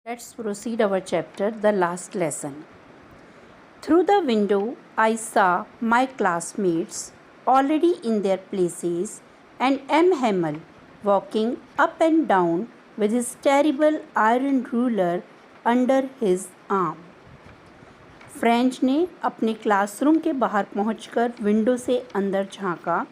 Let's proceed our chapter, the last lesson. Through the window, I saw my classmates already in their places and M. Hamel walking up and down with his terrible iron ruler under his arm. French ने अपने classroom के बाहर पहुंचकर window से अंदर झांका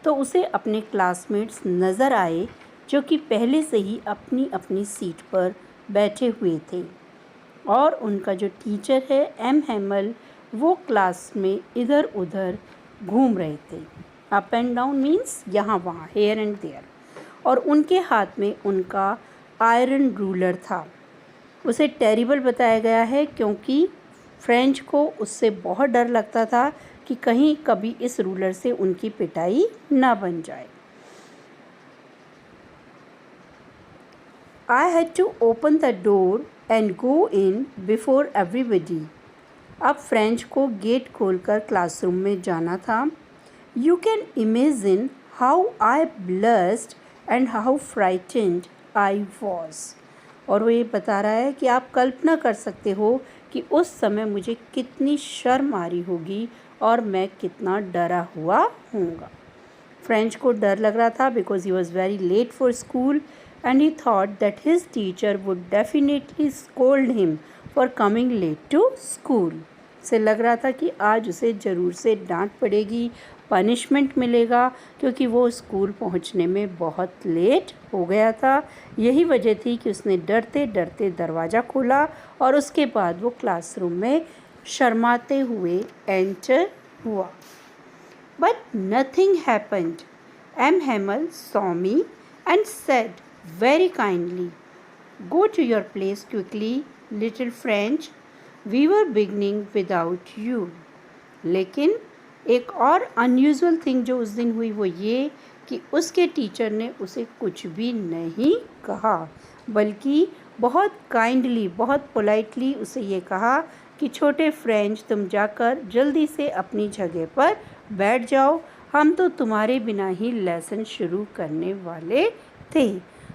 तो उसे अपने क्लासमेट्स नज़र आए जो कि पहले से ही अपनी अपनी सीट पर बैठे हुए थे और उनका जो टीचर है एम हैमल वो क्लास में इधर उधर घूम रहे थे. अप एंड डाउन मीन्स यहाँ वहाँ, हेयर एंड देयर. और उनके हाथ में उनका आयरन रूलर था. उसे टेरिबल बताया गया है क्योंकि फ्रेंच को उससे बहुत डर लगता था कि कहीं कभी इस रूलर से उनकी पिटाई ना बन जाए. I had to open the door and go in before everybody. अब फ्रेंच को गेट खोलकर क्लासरूम में जाना था. You can imagine how I blushed and how frightened I was. और वो ये बता रहा है कि आप कल्पना कर सकते हो कि उस समय मुझे कितनी शर्म आ रही होगी और मैं कितना डरा हुआ होऊंगा. फ्रेंच को डर लग रहा था because he was very late for school and he thought that his teacher would definitely scold him for coming late to school. उसे लग रहा था कि आज उसे ज़रूर से डांट पड़ेगी, पनिशमेंट मिलेगा क्योंकि वो स्कूल पहुंचने में बहुत लेट हो गया था. यही वजह थी कि उसने डरते डरते दरवाज़ा खोला और उसके बाद वो क्लासरूम में शर्माते हुए एंटर हुआ. But nothing happened. M. Hamel saw me and said very kindly, "Go to your place quickly, little French. We were beginning without you." लेकिन एक और अनयूजुअल थिंग जो उस दिन हुई वो ये कि उसके टीचर ने उसे कुछ भी नहीं कहा बल्कि बहुत काइंडली, बहुत पोलाइटली उसे ये कहा कि छोटे फ्रेंच तुम जाकर जल्दी से अपनी जगह पर बैठ जाओ, हम तो तुम्हारे बिना ही लेसन शुरू करने वाले थे.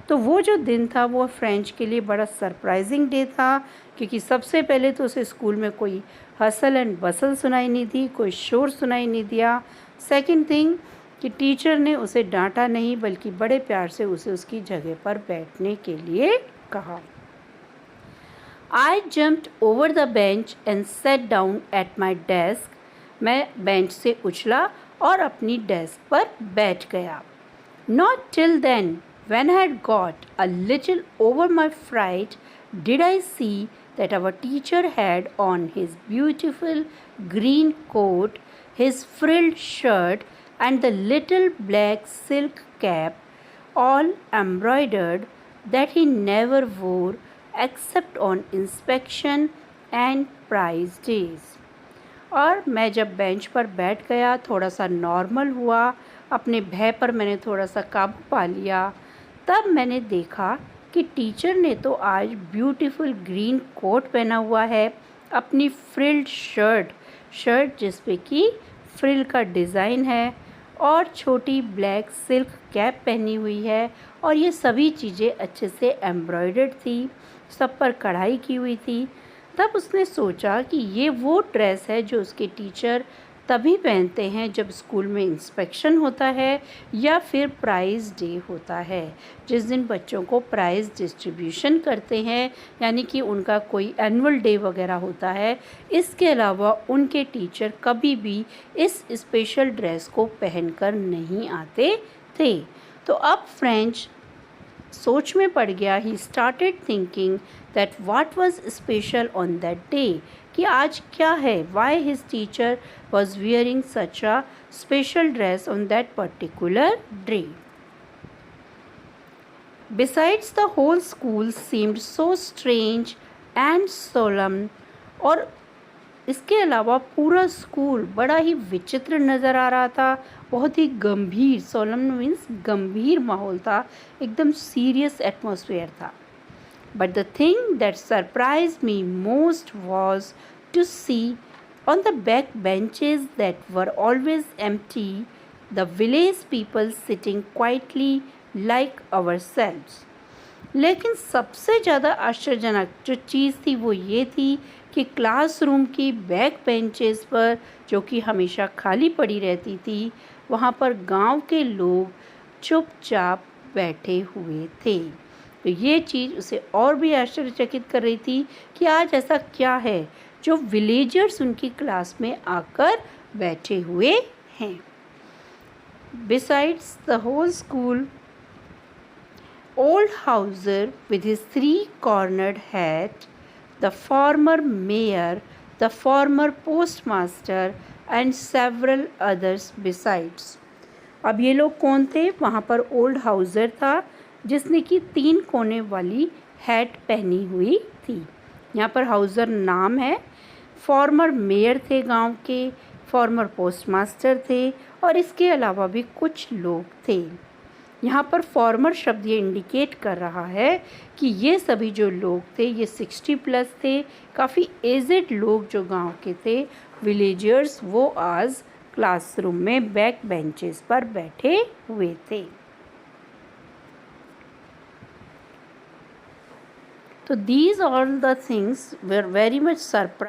तो वो जो दिन था वो फ्रेंच के लिए बड़ा सरप्राइजिंग डे था क्योंकि सबसे पहले तो उसे स्कूल में कोई हसल एंड बसल सुनाई नहीं दी, कोई शोर सुनाई नहीं दिया. सेकंड थिंग कि टीचर ने उसे डांटा नहीं बल्कि बड़े प्यार से उसे उसकी जगह पर बैठने के लिए कहा. I jumped over the bench and sat down at my desk. मैं बेंच से उछला और अपनी डेस्क पर बैठ गया. Not till then, when I had got a little over my fright, did I see that our teacher had on his beautiful green coat, his frilled shirt, and the little black silk cap, all embroidered, that he never wore except on inspection and prize days. और मैं जब bench पर बैठ गया, थोड़ा सा normal हुआ, अपने भय पर मैंने थोड़ा सा काबू पा लिया, तब मैंने देखा कि टीचर ने तो आज ब्यूटीफुल ग्रीन कोट पहना हुआ है, अपनी फ्रिल्ड शर्ट जिस पे कि फ्रिल का डिज़ाइन है और छोटी ब्लैक सिल्क कैप पहनी हुई है और ये सभी चीज़ें अच्छे से एम्ब्रॉयडर्ड थी, सब पर कढ़ाई की हुई थी. तब उसने सोचा कि ये वो ड्रेस है जो उसके टीचर तभी पहनते हैं जब स्कूल में इंस्पेक्शन होता है या फिर प्राइज़ डे होता है, जिस दिन बच्चों को प्राइज़ डिस्ट्रीब्यूशन करते हैं, यानी कि उनका कोई एनुअल डे वगैरह होता है. इसके अलावा उनके टीचर कभी भी इस स्पेशल ड्रेस को पहनकर नहीं आते थे. तो अब फ्रेंच सोच में पड़ गया. He started thinking that what was special on that day, कि आज क्या है, why his teacher was wearing such a special dress on that particular day. Besides the whole school seemed so strange and solemn. और इसके अलावा पूरा school बड़ा ही विचित्र नज़र आ रहा था, बहुत ही गंभीर, सोलम मीन्स गंभीर माहौल था, एकदम सीरियस एटमॉस्फेयर था. But the thing that surprised me most was to see on the back benches that were always empty the village people sitting quietly like ourselves. लेकिन सबसे ज़्यादा आश्चर्यजनक जो चीज़ थी वो ये थी कि क्लासरूम की बैक बेंचेस पर, जो कि हमेशा खाली पड़ी रहती थी, वहाँ पर गांव के लोग चुपचाप बैठे हुए थे। तो ये चीज़ उसे और भी आश्चर्यचकित कर रही थी कि आज ऐसा क्या है जो विलेजर्स उनकी क्लास में आकर बैठे हुए हैं। Besides the whole school, old Hauser with his three-cornered hat, the former mayor, the former postmaster and several others besides. अब ये लोग कौन थे? वहाँ पर ओल्ड हाउज़र था जिसने कि 3 कोने वाली हैट पहनी हुई थी। यहाँ पर हाउज़र नाम है, फॉर्मर मेयर थे गांव के, फॉर्मर पोस्टमास्टर थे और इसके अलावा भी कुछ लोग थे। यहाँ पर फॉर्मर शब्द ये इंडिकेट कर रहा है कि ये सभी जो लोग थे ये 60 प्लस थे, काफ़ी एजेड लोग जो गांव के थे, विलेजर्स, वो आज क्लासरूम में बैक बेंचेस पर बैठे हुए थे। तो these all the things were very much surprising